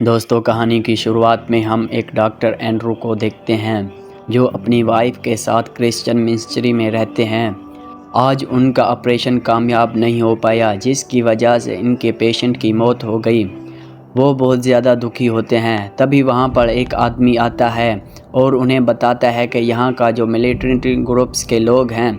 दोस्तों, कहानी की शुरुआत में हम एक डॉक्टर एंड्रू को देखते हैं जो अपनी वाइफ के साथ क्रिश्चियन मिनिस्ट्री में रहते हैं। आज उनका ऑपरेशन कामयाब नहीं हो पाया, जिसकी वजह से इनके पेशेंट की मौत हो गई। वो बहुत ज़्यादा दुखी होते हैं। तभी वहाँ पर एक आदमी आता है और उन्हें बताता है कि यहाँ का जो मिलिट्री ग्रुप्स के लोग हैं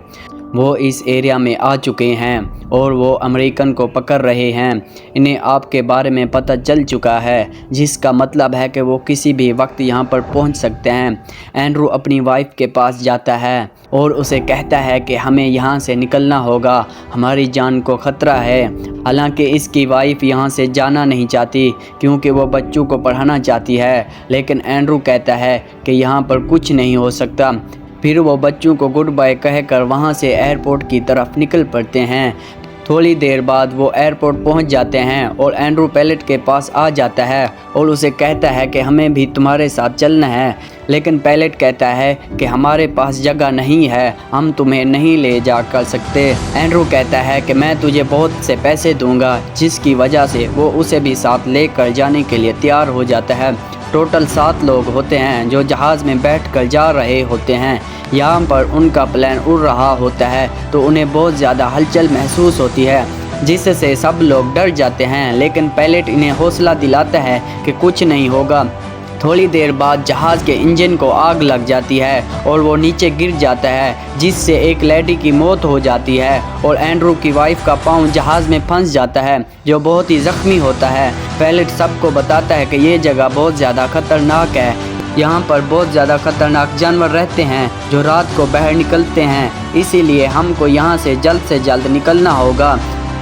वो इस एरिया में आ चुके हैं और वो अमेरिकन को पकड़ रहे हैं। इन्हें आपके बारे में पता चल चुका है, जिसका मतलब है कि वो किसी भी वक्त यहाँ पर पहुँच सकते हैं। एंड्रू अपनी वाइफ के पास जाता है और उसे कहता है कि हमें यहाँ से निकलना होगा, हमारी जान को ख़तरा है। हालांकि इसकी वाइफ यहाँ से जाना नहीं चाहती क्योंकि वो बच्चों को पढ़ाना चाहती है, लेकिन एंड्रू कहता है कि यहाँ पर कुछ नहीं हो सकता। फिर वो बच्चों को गुड बाय कहकर वहाँ से एयरपोर्ट की तरफ निकल पड़ते हैं। थोड़ी देर बाद वो एयरपोर्ट पहुँच जाते हैं और एंड्रू पैलेट के पास आ जाता है और उसे कहता है कि हमें भी तुम्हारे साथ चलना है, लेकिन पैलेट कहता है कि हमारे पास जगह नहीं है, हम तुम्हें नहीं ले जा कर सकते। एंड्रू कहता है कि मैं तुझे बहुत से पैसे दूंगा, जिसकी वजह से वो उसे भी साथ लेकर जाने के लिए तैयार हो जाता है। टोटल 7 लोग होते हैं जो जहाज़ में बैठकर जा रहे होते हैं। यहाँ पर उनका प्लेन उड़ रहा होता है तो उन्हें बहुत ज़्यादा हलचल महसूस होती है, जिससे सब लोग डर जाते हैं, लेकिन पायलट इन्हें हौसला दिलाता है कि कुछ नहीं होगा। थोड़ी देर बाद जहाज़ के इंजन को आग लग जाती है और वो नीचे गिर जाता है, जिससे एक लेडी की मौत हो जाती है और एंड्रू की वाइफ का पाँव जहाज़ में फंस जाता है, जो बहुत ही ज़ख्मी होता है। पायलट सबको बताता है कि ये जगह बहुत ज़्यादा ख़तरनाक है, यहाँ पर बहुत ज़्यादा ख़तरनाक जानवर रहते हैं जो रात को बाहर निकलते हैं, इसीलिए हमको यहाँ से जल्द निकलना होगा।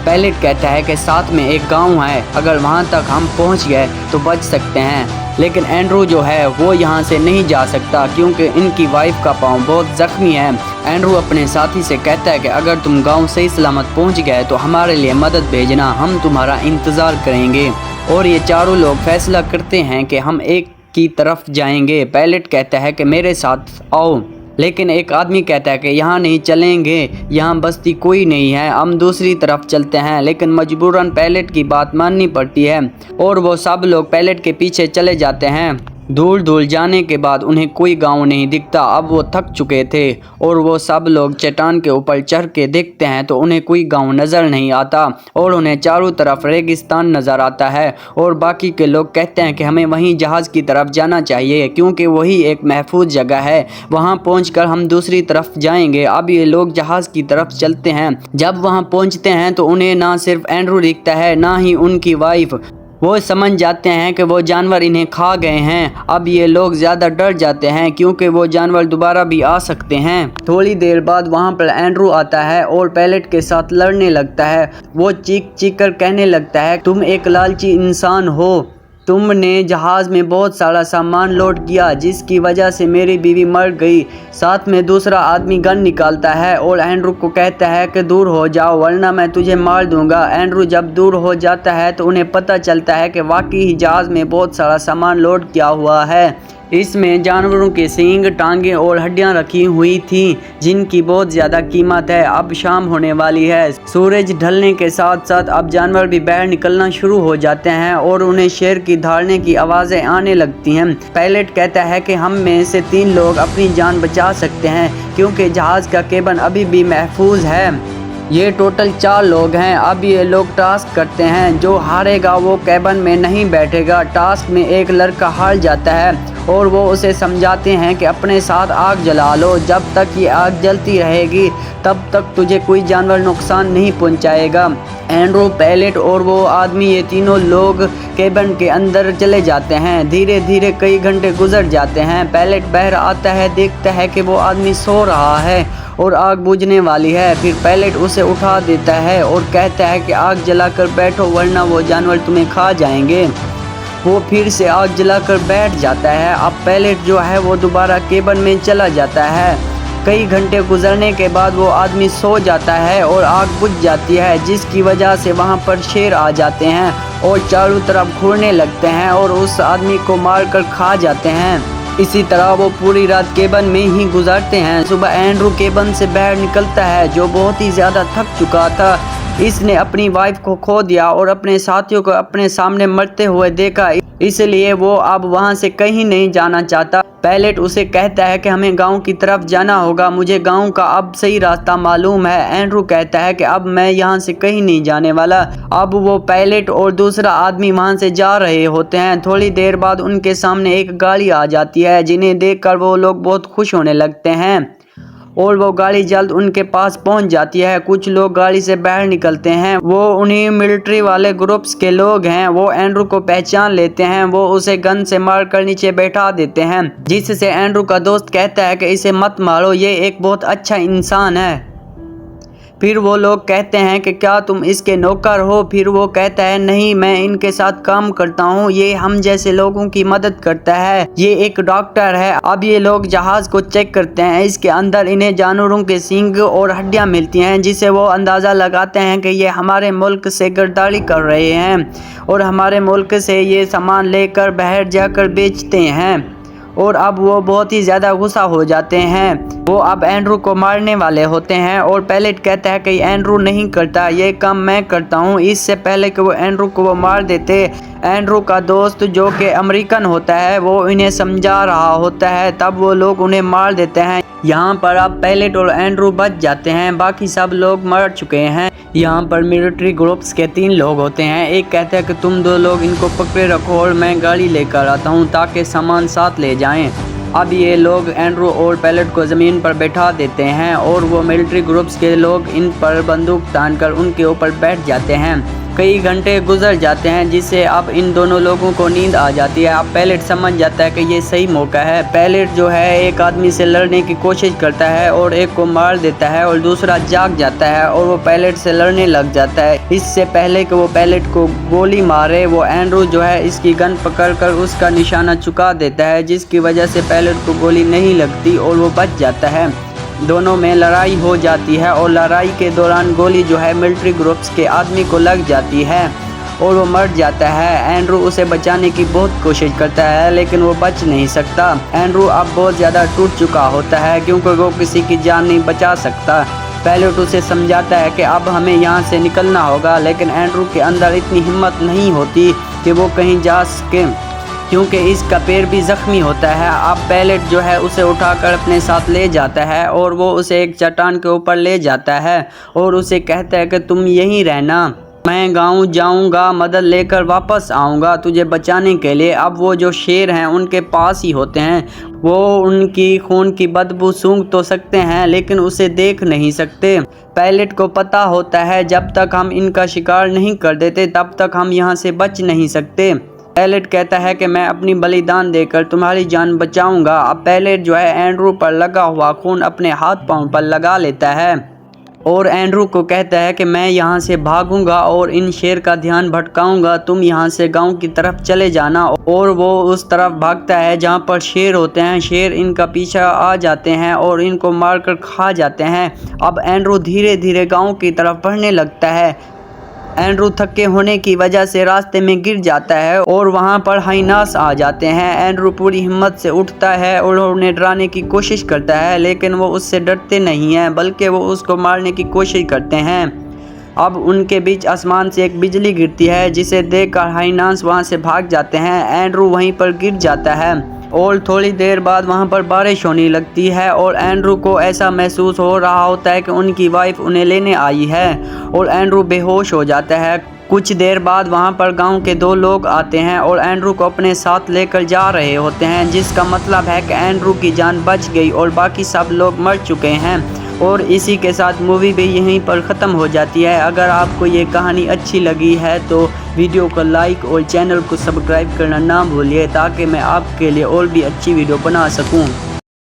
पायलट कहता है कि साथ में एक गांव है, अगर वहाँ तक हम पहुँच गए तो बच सकते हैं, लेकिन एंड्रू जो है वो यहाँ से नहीं जा सकता क्योंकि इनकी वाइफ का पाँव बहुत ज़ख्मी है। एंड्रू अपने साथी से कहता है कि अगर तुम गांव सही सलामत पहुँच गए तो हमारे लिए मदद भेजना, हम तुम्हारा इंतज़ार करेंगे। और ये चारों लोग फैसला करते हैं कि हम एक की तरफ जाएंगे। पायलट कहता है कि मेरे साथ आओ, लेकिन एक आदमी कहता है कि यहाँ नहीं चलेंगे, यहाँ बस्ती कोई नहीं है, हम दूसरी तरफ चलते हैं। लेकिन मजबूरन पायलट की बात माननी पड़ती है और वो सब लोग पायलट के पीछे चले जाते हैं। दूर दूर जाने के बाद उन्हें कोई गांव नहीं दिखता। अब वो थक चुके थे और वो सब लोग चट्टान के ऊपर चढ़ के देखते हैं तो उन्हें कोई गांव नज़र नहीं आता और उन्हें चारों तरफ रेगिस्तान नज़र आता है। और बाकी के लोग कहते हैं कि हमें वहीं जहाज़ की तरफ जाना चाहिए क्योंकि वही एक महफूज जगह है, वहां पहुंचकर हम दूसरी तरफ जाएंगे। अब ये लोग जहाज़ की तरफ चलते हैं। जब वहां पहुंचते हैं तो उन्हें ना सिर्फ एंड्रू दिखता है, ना ही उनकी वाइफ। वो समझ जाते हैं कि वो जानवर इन्हें खा गए हैं। अब ये लोग ज़्यादा डर जाते हैं क्योंकि वो जानवर दोबारा भी आ सकते हैं। थोड़ी देर बाद वहाँ पर एंड्रू आता है और पायलट के साथ लड़ने लगता है। वो चीख कर कहने लगता है, तुम एक लालची इंसान हो, तुमने जहाज़ में बहुत सारा सामान लोड किया, जिसकी वजह से मेरी बीवी मर गई। साथ में दूसरा आदमी गन निकालता है और एंड्रू को कहता है कि दूर हो जाओ वरना मैं तुझे मार दूंगा। एंड्रू जब दूर हो जाता है तो उन्हें पता चलता है कि वाकई ही जहाज़ में बहुत सारा सामान लोड किया हुआ है। इसमें जानवरों के सींग, टांगें और हड्डियां रखी हुई थीं, जिनकी बहुत ज़्यादा कीमत है। अब शाम होने वाली है। सूरज ढलने के साथ साथ अब जानवर भी बाहर निकलना शुरू हो जाते हैं और उन्हें शेर की दहाड़ने की आवाज़ें आने लगती हैं। पायलट कहता है कि हम में से 3 लोग अपनी जान बचा सकते हैं क्योंकि जहाज़ का केबन अभी भी महफूज है। ये टोटल 4 लोग हैं। अब ये लोग टास्क करते हैं, जो हारेगा वो केबन में नहीं बैठेगा। टास्क में एक लड़का हार जाता है और वो उसे समझाते हैं कि अपने साथ आग जला लो, जब तक ये आग जलती रहेगी तब तक तुझे कोई जानवर नुकसान नहीं पहुंचाएगा। एंड्रू, पायलट और वो आदमी, ये तीनों लोग केबन के अंदर चले जाते हैं। धीरे धीरे कई घंटे गुजर जाते हैं। पायलट बाहर आता है, देखता है कि वो आदमी सो रहा है और आग बुझने वाली है। फिर पायलट उसे उठा देता है और कहता है कि आग जलाकर बैठो वरना वो जानवर तुम्हें खा जाएंगे। वो फिर से आग जलाकर बैठ जाता है। अब पायलट जो है वो दोबारा केबन में चला जाता है। कई घंटे गुजरने के बाद वो आदमी सो जाता है और आग बुझ जाती है, जिसकी वजह से वहाँ पर शेर आ जाते हैं और चारों तरफ घूरने लगते हैं और उस आदमी को मारकर खा जाते हैं। इसी तरह वो पूरी रात केबन में ही गुजारते हैं। सुबह एंड्रू केबन से बाहर निकलता है, जो बहुत ही ज़्यादा थक चुका था। اس نے اپنی وائف کو کھو دیا اور اپنے ساتھیوں کو اپنے سامنے مرتے ہوئے دیکھا، اس لیے وہ اب وہاں سے کہیں نہیں جانا چاہتا۔ پائلٹ اسے کہتا ہے کہ ہمیں گاؤں کی طرف جانا ہوگا، مجھے گاؤں کا اب صحیح راستہ معلوم ہے۔ اینڈرو کہتا ہے کہ اب میں یہاں سے کہیں نہیں جانے والا۔ اب وہ پائلٹ اور دوسرا آدمی وہاں سے جا رہے ہوتے ہیں۔ تھوڑی دیر بعد ان کے سامنے ایک گاڑی آ جاتی ہے، جنہیں دیکھ کر وہ لوگ بہت خوش ہونے لگتے ہیں اور وہ گاڑی جلد ان کے پاس پہنچ جاتی ہے۔ کچھ لوگ گاڑی سے باہر نکلتے ہیں، وہ انہی ملٹری والے گروپس کے لوگ ہیں۔ وہ اینڈرو کو پہچان لیتے ہیں، وہ اسے گن سے مار کر نیچے بیٹھا دیتے ہیں، جس سے اینڈرو کا دوست کہتا ہے کہ اسے مت مارو، یہ ایک بہت اچھا انسان ہے۔ پھر وہ لوگ کہتے ہیں کہ کیا تم اس کے نوکر ہو؟ پھر وہ کہتا ہے نہیں، میں ان کے ساتھ کام کرتا ہوں، یہ ہم جیسے لوگوں کی مدد کرتا ہے، یہ ایک ڈاکٹر ہے۔ اب یہ لوگ جہاز کو چیک کرتے ہیں، اس کے اندر انہیں جانوروں کے سینگ اور ہڈیاں ملتی ہیں، جس سے وہ اندازہ لگاتے ہیں کہ یہ ہمارے ملک سے غداری کر رہے ہیں اور ہمارے ملک سے یہ سامان لے کر باہر جا کر بیچتے ہیں، اور اب وہ بہت ہی زیادہ غصہ ہو جاتے ہیں۔ وہ اب اینڈرو کو مارنے والے ہوتے ہیں اور پائلٹ کہتا ہے کہ اینڈرو نہیں کرتا، یہ کام میں کرتا ہوں۔ اس سے پہلے کہ وہ اینڈرو کو مار دیتے، اینڈرو کا دوست جو کہ امریکن ہوتا ہے وہ انہیں سمجھا رہا ہوتا ہے، تب وہ لوگ انہیں مار دیتے ہیں۔ یہاں پر اب پائلٹ اور اینڈرو بچ جاتے ہیں، باقی سب لوگ مر چکے ہیں۔ یہاں پر ملٹری گروپس کے 3 لوگ ہوتے ہیں، ایک کہتا ہے کہ تم 2 لوگ ان کو پکڑے رکھو اور میں گاڑی لے کر آتا ہوں تاکہ سامان ساتھ لے جائیں۔ اب یہ لوگ اینڈرو اور پائلٹ کو زمین پر بیٹھا دیتے ہیں اور وہ ملٹری گروپس کے لوگ ان پر بندوق تان کر ان کے اوپر بیٹھ جاتے ہیں۔ کئی گھنٹے گزر جاتے ہیں، جس سے اب ان دونوں لوگوں کو نیند آ جاتی ہے۔ اب پائلٹ سمجھ جاتا ہے کہ یہ صحیح موقع ہے۔ پائلٹ جو ہے ایک آدمی سے لڑنے کی کوشش کرتا ہے اور ایک کو مار دیتا ہے اور دوسرا جاگ جاتا ہے اور وہ پائلٹ سے لڑنے لگ جاتا ہے۔ اس سے پہلے کہ وہ پائلٹ کو گولی مارے، وہ اینڈرو جو ہے اس کی گن پکڑ کر اس کا نشانہ چکا دیتا ہے، جس کی وجہ سے پائلٹ کو گولی نہیں لگتی اور وہ بچ جاتا ہے۔ دونوں میں لڑائی ہو جاتی ہے اور لڑائی کے دوران گولی جو ہے ملٹری گروپس کے آدمی کو لگ جاتی ہے اور وہ مر جاتا ہے۔ اینڈرو اسے بچانے کی بہت کوشش کرتا ہے لیکن وہ بچ نہیں سکتا۔ اینڈرو اب بہت زیادہ ٹوٹ چکا ہوتا ہے کیونکہ وہ کسی کی جان نہیں بچا سکتا۔ پائلٹ اسے سمجھاتا ہے کہ اب ہمیں یہاں سے نکلنا ہوگا، لیکن اینڈرو کے اندر اتنی ہمت نہیں ہوتی کہ وہ کہیں جا سکے کیونکہ اس کا پیر بھی زخمی ہوتا ہے۔ اب پائلٹ جو ہے اسے اٹھا کر اپنے ساتھ لے جاتا ہے اور وہ اسے ایک چٹان کے اوپر لے جاتا ہے اور اسے کہتا ہے کہ تم یہیں رہنا، میں گاؤں جاؤں گا، مدد لے کر واپس آؤں گا تجھے بچانے کے لیے۔ اب وہ جو شیر ہیں ان کے پاس ہی ہوتے ہیں، وہ ان کی خون کی بدبو سونگھ تو سکتے ہیں لیکن اسے دیکھ نہیں سکتے۔ پائلٹ کو پتہ ہوتا ہے جب تک ہم ان کا شکار نہیں کر دیتے تب تک ہم یہاں سے بچ نہیں سکتے۔ پائلٹ کہتا ہے کہ میں اپنی بلیدان دے کر تمہاری جان بچاؤں گا۔ اب پائلٹ جو ہے اینڈرو پر لگا ہوا خون اپنے ہاتھ پاؤں پر لگا لیتا ہے اور اینڈرو کو کہتا ہے کہ میں یہاں سے بھاگوں گا اور ان شیر کا دھیان بھٹکاؤں گا، تم یہاں سے گاؤں کی طرف چلے جانا۔ اور وہ اس طرف بھاگتا ہے جہاں پر شیر ہوتے ہیں۔ شیر ان کا پیچھا آ جاتے ہیں اور ان کو مار کر کھا جاتے ہیں۔ اب اینڈرو دھیرے دھیرے گاؤں کی طرف بڑھنے لگتا ہے۔ اینڈرو تھکے ہونے کی وجہ سے راستے میں گر جاتا ہے اور وہاں پر ہائیناس آ جاتے ہیں۔ اینڈرو پوری ہمت سے اٹھتا ہے اور انہیں ڈرانے کی کوشش کرتا ہے لیکن وہ اس سے ڈرتے نہیں ہیں بلکہ وہ اس کو مارنے کی کوشش کرتے ہیں۔ اب ان کے بیچ آسمان سے ایک بجلی گرتی ہے جسے دیکھ کر ہائیناس وہاں سے بھاگ جاتے ہیں۔ اینڈرو وہیں پر گر جاتا ہے اور تھوڑی دیر بعد وہاں پر بارش ہونے لگتی ہے اور اینڈرو کو ایسا محسوس ہو رہا ہوتا ہے کہ ان کی وائف انہیں لینے آئی ہے اور اینڈرو بے ہوش ہو جاتا ہے۔ کچھ دیر بعد وہاں پر گاؤں کے 2 لوگ آتے ہیں اور اینڈرو کو اپنے ساتھ لے کر جا رہے ہوتے ہیں، جس کا مطلب ہے کہ اینڈرو کی جان بچ گئی اور باقی سب لوگ مر چکے ہیں۔ اور اسی کے ساتھ مووی بھی یہیں پر ختم ہو جاتی ہے۔ اگر آپ کو یہ کہانی اچھی لگی ہے تو ویڈیو کو لائک اور چینل کو سبسکرائب کرنا نہ بھولیے تاکہ میں آپ کے لیے اور بھی اچھی ویڈیو بنا سکوں۔